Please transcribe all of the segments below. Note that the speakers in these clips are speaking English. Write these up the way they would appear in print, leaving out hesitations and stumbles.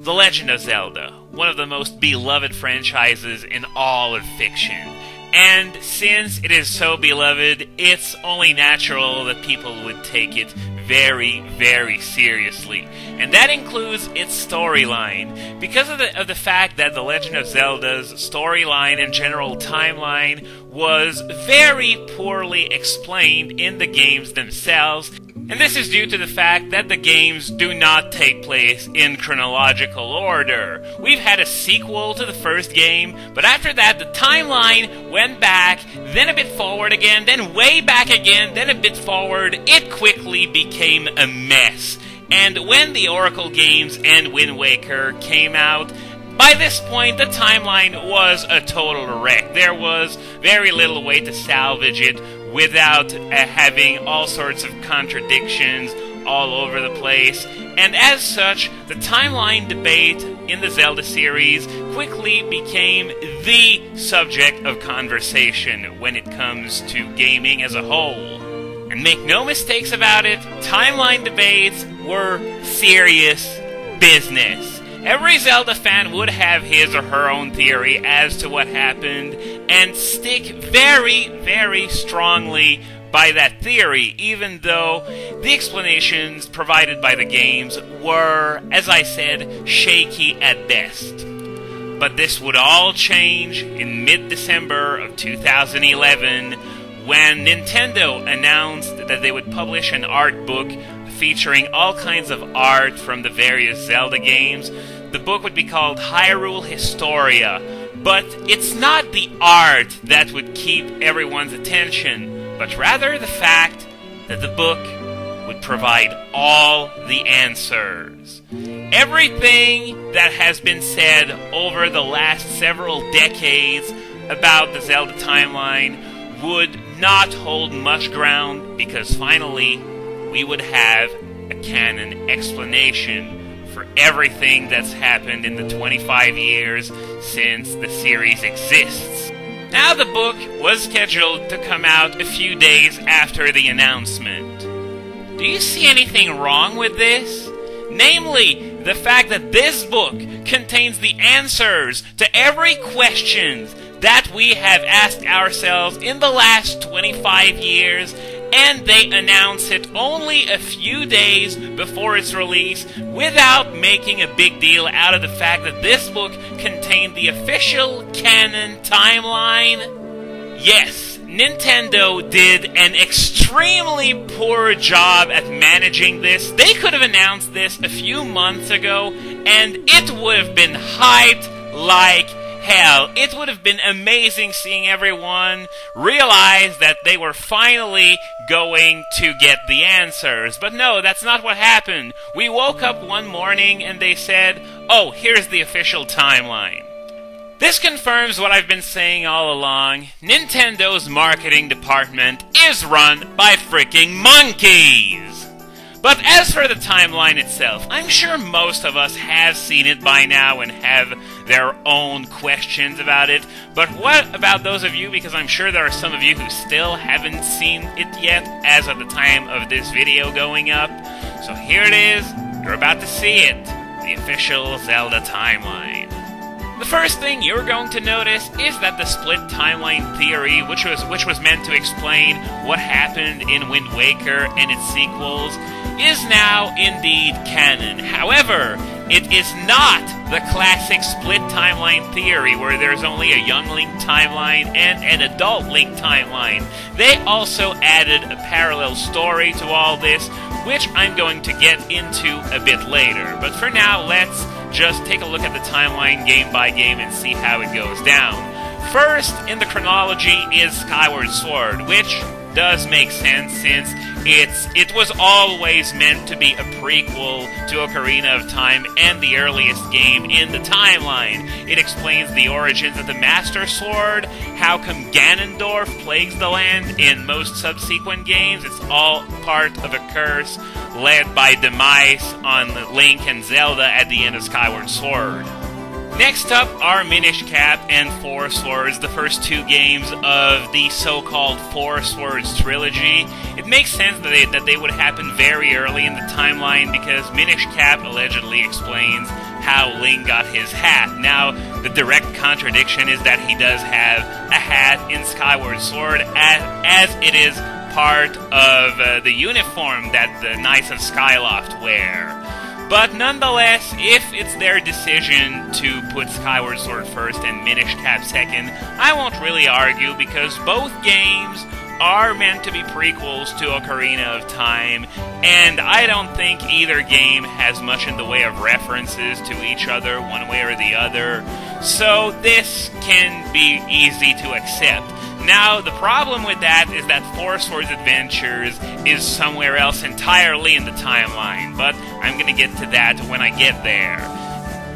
The Legend of Zelda, one of the most beloved franchises in all of fiction. And since it is so beloved, it's only natural that people would take it very, very seriously. And that includes its storyline. Because of the fact that The Legend of Zelda's storyline and general timeline was very poorly explained in the games themselves. And this is due to the fact that the games do not take place in chronological order. We've had a sequel to the first game, but after that the timeline went back, then a bit forward again, then way back again, then a bit forward. It quickly became a mess. And when the Oracle games and Wind Waker came out, by this point the timeline was a total wreck. There was very little way to salvage it without having all sorts of contradictions all over the place. And as such, the timeline debate in the Zelda series quickly became the subject of conversation when it comes to gaming as a whole. And make no mistakes about it, timeline debates were serious business. Every Zelda fan would have his or her own theory as to what happened, and stick very, very strongly by that theory, even though the explanations provided by the games were, as I said, shaky at best. But this would all change in mid-December of 2011, when Nintendo announced that they would publish an art book featuring all kinds of art from the various Zelda games. The book would be called Hyrule Historia, but it's not the art that would keep everyone's attention, but rather the fact that the book would provide all the answers. Everything that has been said over the last several decades about the Zelda timeline would not hold much ground, because finally we would have a canon explanation for everything that's happened in the 25 years since the series exists. Now, the book was scheduled to come out a few days after the announcement. Do you see anything wrong with this? Namely, the fact that this book contains the answers to every question that we have asked ourselves in the last 25 years, and they announce it only a few days before its release without making a big deal out of the fact that this book contained the official canon timeline? Yes, Nintendo did an extremely poor job at managing this. They could have announced this a few months ago, and it would have been hyped like hell. It would have been amazing seeing everyone realize that they were finally going to get the answers. But no, that's not what happened. We woke up one morning and they said, oh, here's the official timeline. This confirms what I've been saying all along. Nintendo's marketing department is run by freaking monkeys. But as for the timeline itself, I'm sure most of us have seen it by now and have their own questions about it. But what about those of you, because I'm sure there are some of you who still haven't seen it yet as of the time of this video going up. So here it is, you're about to see it, the official Zelda timeline. The first thing you're going to notice is that the split timeline theory, which was meant to explain what happened in Wind Waker and its sequels, is now indeed canon. However, it is not the classic split timeline theory where there's only a young Link timeline and an adult Link timeline. They also added a parallel story to all this, which I'm going to get into a bit later. But for now, let's just take a look at the timeline game by game and see how it goes down. First in the chronology is Skyward Sword, which does make sense since it was always meant to be a prequel to Ocarina of Time and the earliest game in the timeline. It explains the origins of the Master Sword, how come Ganondorf plagues the land in most subsequent games. It's all part of a curse led by Demise on Link and Zelda at the end of Skyward Sword. Next up are Minish Cap and Four Swords, the first two games of the so-called Four Swords trilogy. It makes sense that they would happen very early in the timeline because Minish Cap allegedly explains how Link got his hat. Now, the direct contradiction is that he does have a hat in Skyward Sword, as it is part of the uniform that the Knights of Skyloft wear. But nonetheless, if it's their decision to put Skyward Sword first and Minish Cap second, I won't really argue, because both games are meant to be prequels to Ocarina of Time, and I don't think either game has much in the way of references to each other one way or the other, so this can be easy to accept. Now, the problem with that is that Four Swords Adventures is somewhere else entirely in the timeline, but I'm gonna get to that when I get there.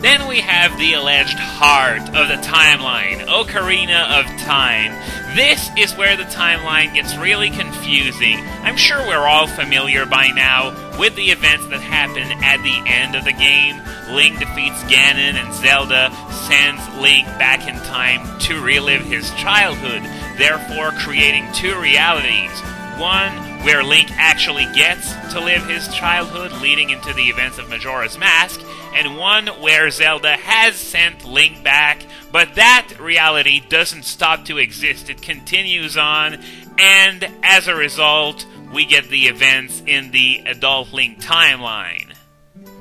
Then we have the alleged heart of the timeline, Ocarina of Time. This is where the timeline gets really confusing. I'm sure we're all familiar by now with the events that happen at the end of the game. Link defeats Ganon and Zelda sends Link back in time to relive his childhood, therefore creating two realities. One where Link actually gets to live his childhood, leading into the events of Majora's Mask, and one where Zelda has sent Link back, but that reality doesn't stop to exist. It continues on, and as a result, we get the events in the Adult Link timeline.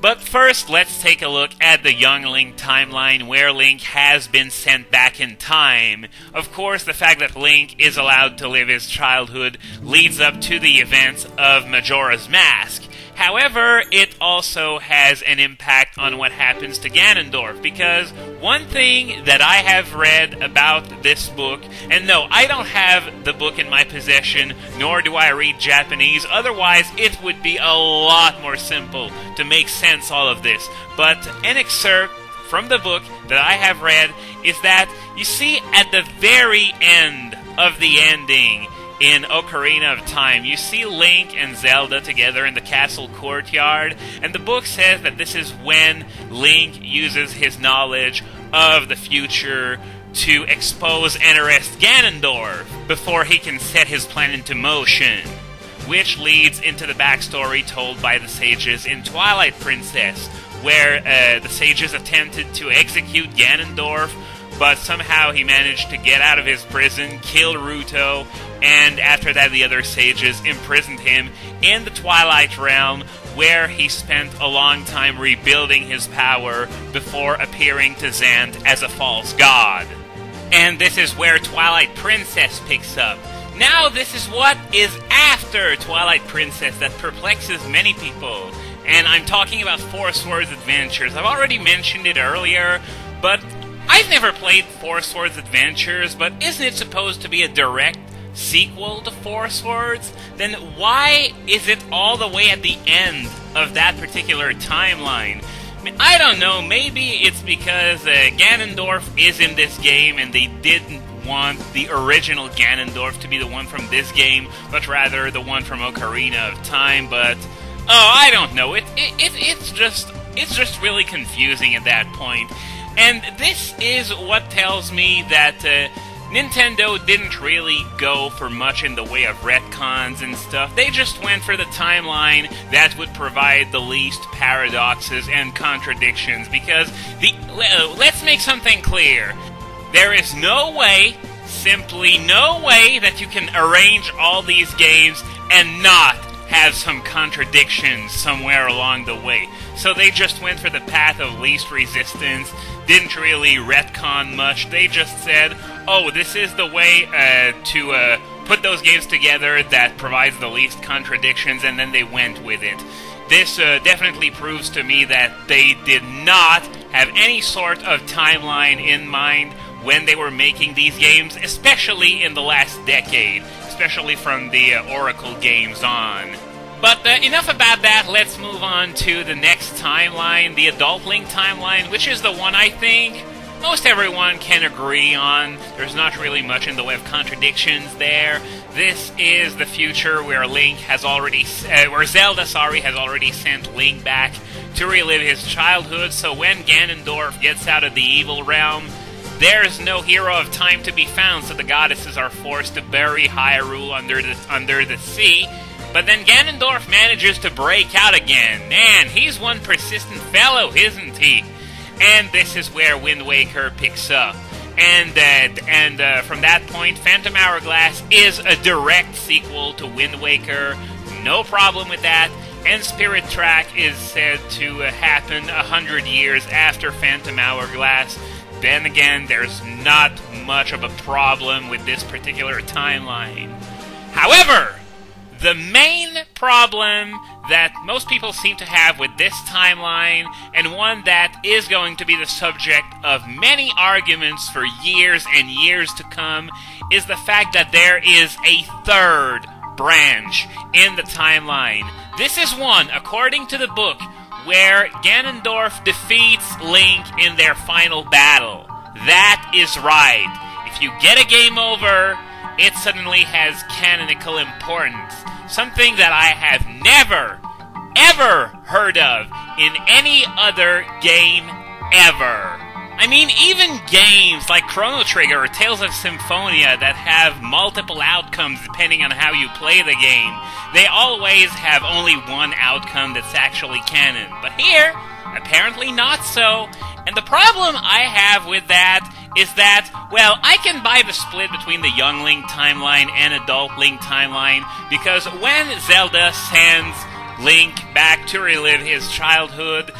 But first, let's take a look at the Young Link timeline, where Link has been sent back in time. Of course, the fact that Link is allowed to live his childhood leads up to the events of Majora's Mask. However, it also has an impact on what happens to Ganondorf, because one thing that I have read about this book, and no, I don't have the book in my possession, nor do I read Japanese, otherwise it would be a lot more simple to make sense all of this, but an excerpt from the book that I have read is that, you see, at the very end of the ending, in Ocarina of Time, you see Link and Zelda together in the castle courtyard, and the book says that this is when Link uses his knowledge of the future to expose and arrest Ganondorf before he can set his plan into motion, which leads into the backstory told by the sages in Twilight Princess, where the sages attempted to execute Ganondorf, but somehow he managed to get out of his prison, kill Ruto, and after that the other sages imprisoned him in the Twilight Realm, where he spent a long time rebuilding his power before appearing to Zant as a false god. And this is where Twilight Princess picks up. Now this is what is after Twilight Princess that perplexes many people, and I'm talking about Four Swords Adventures. I've already mentioned it earlier, but I've never played Four Swords Adventures, but isn't it supposed to be a direct sequel to Four Swords? Then why is it all the way at the end of that particular timeline? I don't know, maybe it's because Ganondorf is in this game and they didn't want the original Ganondorf to be the one from this game, but rather the one from Ocarina of Time, but I don't know, it's just really confusing at that point. And this is what tells me that Nintendo didn't really go for much in the way of retcons and stuff. They just went for the timeline that would provide the least paradoxes and contradictions, because let's make something clear. There is no way, simply no way, that you can arrange all these games and not have some contradictions somewhere along the way. So they just went for the path of least resistance, didn't really retcon much. They just said, oh, this is the way to put those games together that provides the least contradictions, and then they went with it. This definitely proves to me that they did not have any sort of timeline in mind when they were making these games, especially in the last decade, especially from the Oracle games on. But enough about that, let's move on to the next timeline, the Adult Link timeline, which is the one I think most everyone can agree on. There's not really much in the way of contradictions there. This is the future where Zelda has already sent Link back to relive his childhood, so when Ganondorf gets out of the evil realm, there's no hero of time to be found, so the goddesses are forced to bury Hyrule under the sea. But then Ganondorf manages to break out again. Man, he's one persistent fellow, isn't he? and this is where Wind Waker picks up. And from that point, Phantom Hourglass is a direct sequel to Wind Waker. No problem with that. And Spirit Track is said to happen 100 years after Phantom Hourglass. Then again, there's not much of a problem with this particular timeline. However, the main problem that most people seem to have with this timeline, and one that is going to be the subject of many arguments for years and years to come, is the fact that there is a third branch in the timeline. This is one, according to the book, where Ganondorf defeats Link in their final battle. That is right. If you get a game over, it suddenly has canonical importance. Something that I have never, ever heard of in any other game ever. I mean, even games like Chrono Trigger or Tales of Symphonia that have multiple outcomes depending on how you play the game, they always have only one outcome that's actually canon. But here, apparently not so. And the problem I have with that is that, well, I can buy the split between the young Link timeline and adult Link timeline, because when Zelda sends Link back to relive his childhood,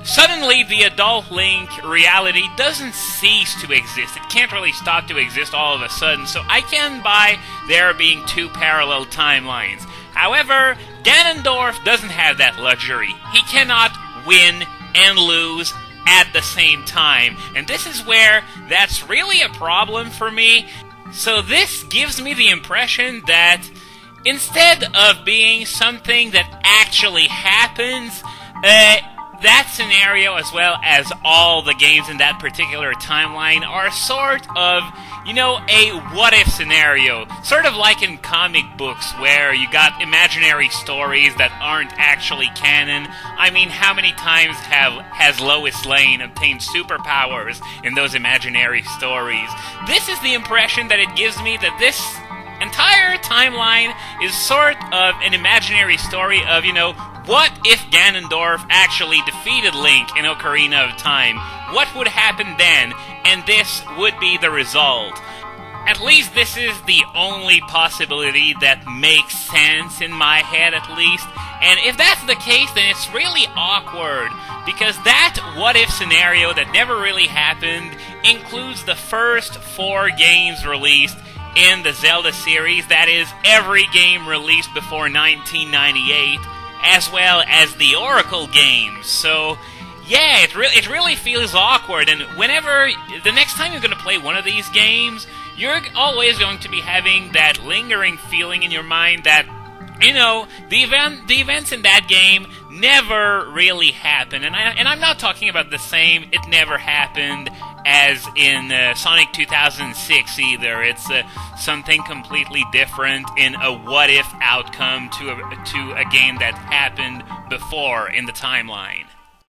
suddenly the adult Link reality doesn't cease to exist. It can't really stop to exist all of a sudden, so I can buy there being two parallel timelines. However, Ganondorf doesn't have that luxury. He cannot win and lose at the same time, and this is where that's really a problem for me. So this gives me the impression that instead of being something that actually happens, that scenario, as well as all the games in that particular timeline, are sort of, you know, a what-if scenario. Sort of like in comic books, where you got imaginary stories that aren't actually canon. I mean, how many times has Lois Lane obtained superpowers in those imaginary stories? This is the impression that it gives me, that this entire timeline is sort of an imaginary story of, you know, what if Ganondorf actually defeated Link in Ocarina of Time? What would happen then? And this would be the result. At least this is the only possibility that makes sense in my head, at least. And if that's the case, then it's really awkward, because that what-if scenario that never really happened includes the first 4 games released in the Zelda series, that is, every game released before 1998, as well as the Oracle games. So, yeah, it really feels awkward, and whenever, the next time you're going to play one of these games, you're always going to be having that lingering feeling in your mind that, you know, the events in that game never really happened. And I'm not talking about the same "it never happened" as in Sonic 2006 either. It's something completely different in a what-if outcome to a game that happened before in the timeline.